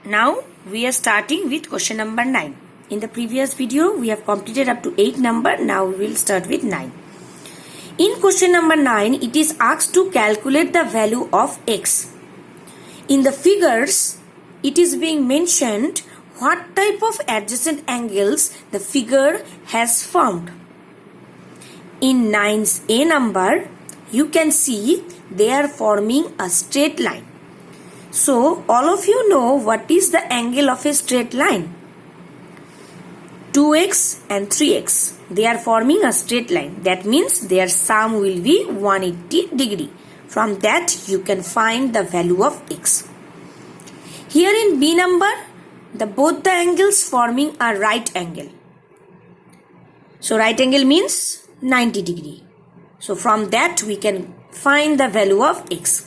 Now we are starting with question number 9. In the previous video we have completed up to 8 number. Now we will start with 9. In question number 9 it is asked to calculate the value of x. In the figures it is being mentioned what type of adjacent angles the figure has formed. In 9's A number you can see they are forming a straight line. So all of you know what is the angle of a straight line. 2x and 3x. They are forming a straight line. That means their sum will be 180 degree. From that you can find the value of x. Here in B number, both the angles forming a right angle. So right angle means 90 degree. So from that we can find the value of x.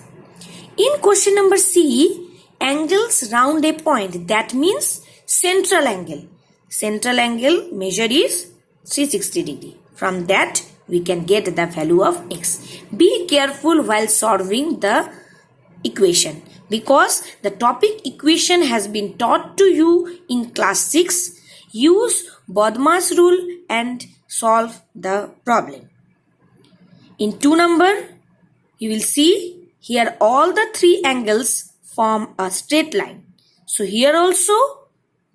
In question number C, angles round a point. That means central angle. Central angle measure is 360 degree. From that we can get the value of x. Be careful while solving the equation because the topic equation has been taught to you in class 6. Use Bodmas rule and solve the problem. In 2 number you will see here all the 3 angles form a straight line. So here also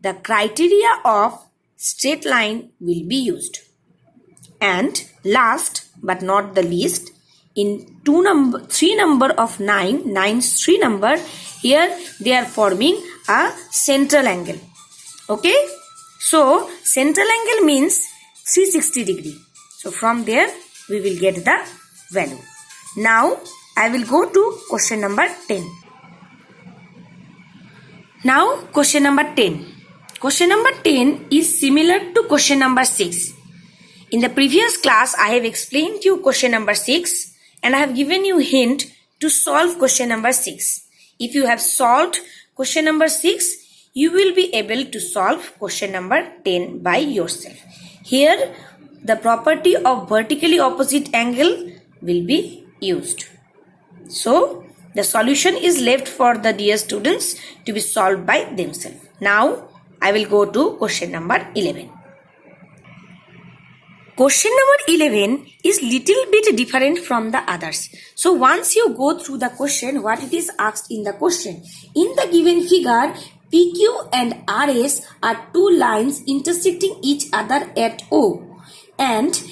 the criteria of straight line will be used. And last but not the least, in 3 number of 9's 3 number, here they are forming a central angle. Okay. So central angle means 360 degree. So from there we will get the value. Now I will go to question number 10. Now question number 10. Question number 10 is similar to question number 6. In the previous class I have explained to you question number 6 and I have given you hint to solve question number 6. If you have solved question number 6, you will be able to solve question number 10 by yourself. Here the property of vertically opposite angle will be used. So the solution is left for the dear students to be solved by themselves. Now I will go to question number 11. Question number 11 is little bit different from the others. So once you go through the question, what it is asked in the question. In the given figure, PQ and RS are 2 lines intersecting each other at O and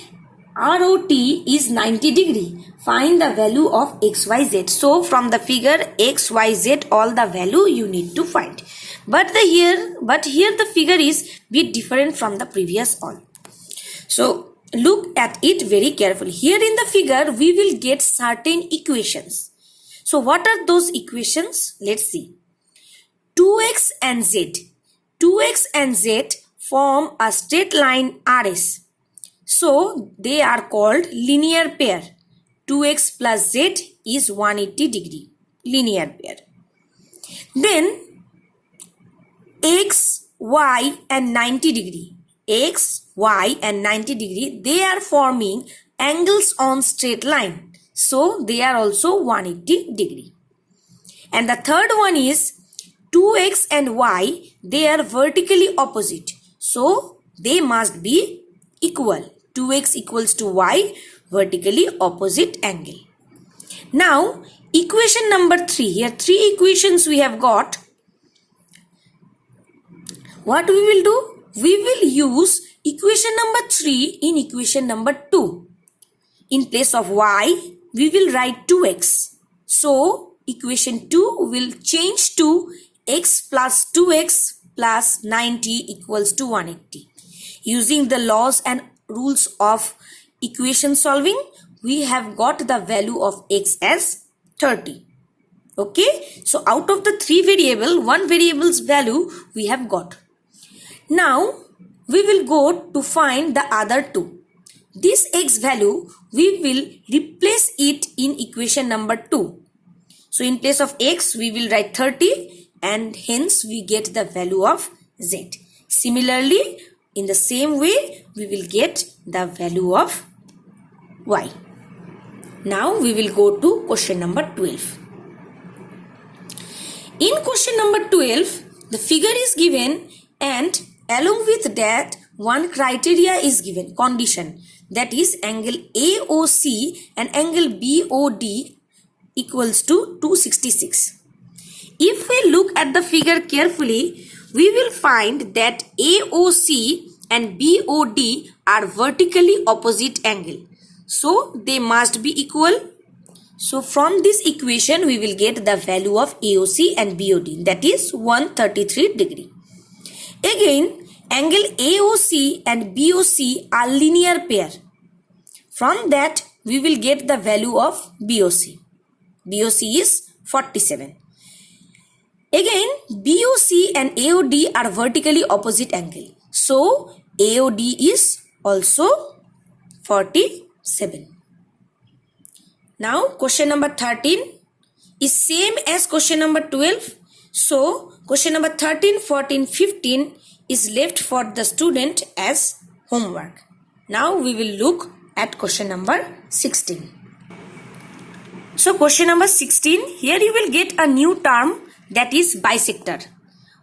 ROT is 90 degree. Find the value of XYZ. So from the figure XYZ all the value you need to find. But here the figure is bit different from the previous all. So look at it very carefully. Here in the figure we will get certain equations. So what are those equations? Let's see. 2x and z. 2x and z form a straight line RS. So they are called linear pair. 2x plus z is 180 degree. Linear pair. Then x, y and 90 degree. X, y and 90 degree. They are forming angles on straight line. So they are also 180 degree. And the third one is 2x and y. They are vertically opposite. So they must be equal. 2x equals to y, vertically opposite angle. Now equation number 3. Here 3 equations we have got. What we will do? We will use equation number 3 in equation number 2. In place of y, we will write 2x. So equation 2 will change to x plus 2x plus 90 equals to 180. Using the laws and rules of equation solving, we have got the value of x as 30. Okay. So out of the 3 variable, 1 variable's value we have got. Now we will go to find the other 2. This x value we will replace it in equation number 2. So in place of x we will write 30 and hence we get the value of z. Similarly, in the same way we will get the value of y. Now we will go to question number 12. In question number 12, The figure is given, and along with that one criteria is given, condition, that is angle AOC and angle BOD equals to 266. If we look at the figure carefully, we will find that AOC and BOD are vertically opposite angle, so they must be equal. So from this equation we will get the value of AOC and BOD, that is 133 degree. Again, angle AOC and BOC are linear pair. From that we will get the value of BOC. BOC is 47. Again, BOC and AOD are vertically opposite angle, so AOD is also 47. Now question number 13 is same as question number 12. So question number 13, 14, 15 is left for the student as homework. Now we will look at question number 16. So question number 16, here you will get a new term, that is bisector.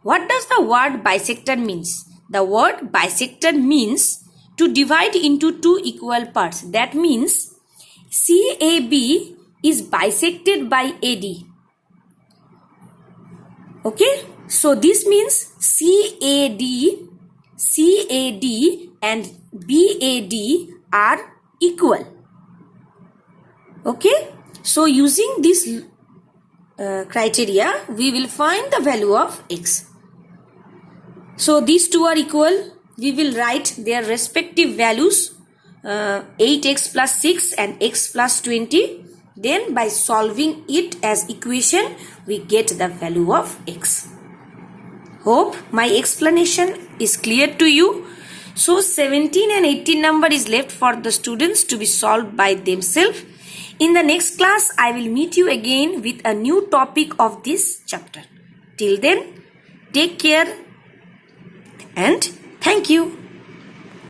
What does the word bisector means? The word bisector means to divide into two equal parts. That means CAB is bisected by AD. Okay, so this means CAD and BAD are equal. Okay, so using this criteria, we will find the value of x. So these two are equal. We will write their respective values, 8x plus 6 and x plus 20. Then by solving it as equation, we get the value of x. Hope my explanation is clear to you. So 17 and 18 number is left for the students to be solved by themselves. In the next class, I will meet you again with a new topic of this chapter. Till then, take care and thank you.